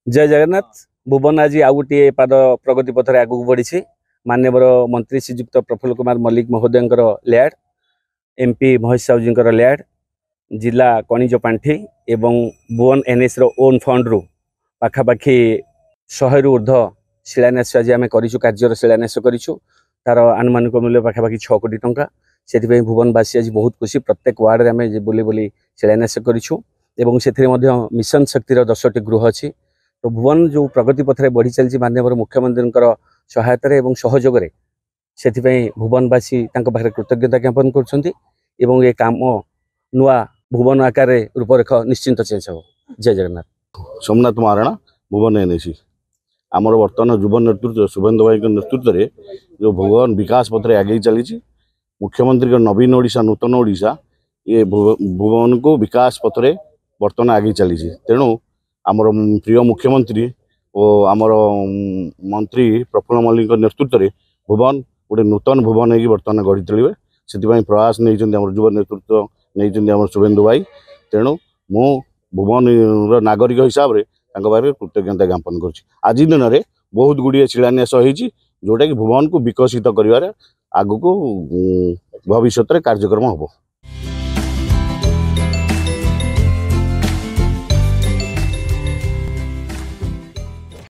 जय जगन्नाथ। भुवन आज आउ गोटे पाद प्रगति पथर आगू बढ़ी। माननीय मंत्री श्रीजुक्त प्रफुल्ल कुमार मल्लिक महोदय लैड एमपी महेश साहू जी लैड जिला खनिज पांठि एवं भुवन एनएस ओन फंड रु पाखापाखि 100 रु ऊर्ध शिलान्यास आज आम कार्यर शिलान्यास करूँ। तार आनुमानिक मूल्य पाखापाखि 6 कोटी टंका। से भुवनवासी आज बहुत खुशी। प्रत्येक वार्ड आम बुली बुली शिलान्यास करूँ। मिशन शक्तिर 10टी गृह अच्छी। तो भुवन जो प्रगति पथरे बढ़ी चलती माननीय मुख्यमंत्री सहायतार एवं सहयोग से भुवनवासी पाखे कृतज्ञता ज्ञापन कर काम नुआ भुवन आकार रूपरेख निश्चिंत चेंज हो। जय जगन्नाथ। सोमनाथ महाराणा भुवन एनएसी आमर बर्तमान युव नेतृत्व शुभेन्दु भाई नेतृत्व में जो भुवन विकास पथरे आगे चली। मुख्यमंत्री नवीन ओडिशा नूतन ओडिशा ये भुवन को विकास पथरे बर्तमान आगे चली। तेणु आमर प्रिय मुख्यमंत्री और आमर मंत्री प्रफुल्ल मल्लिक नेतृत्व में भुवन गोटे नूतन भुवन हो बर्तमान गढ़ी तोड़े से प्रयास नहीं युव नेतृत्व नहीं शुभेन्दु भाई। तेणु मु भुवन नागरिक हिसाब से कृतज्ञता ज्ञापन कर। आज दिन में बहुत गुड़िया शिलान्यास होती जोटा कि भुवन को विकसित कर आग को भविष्य कार्यक्रम हम।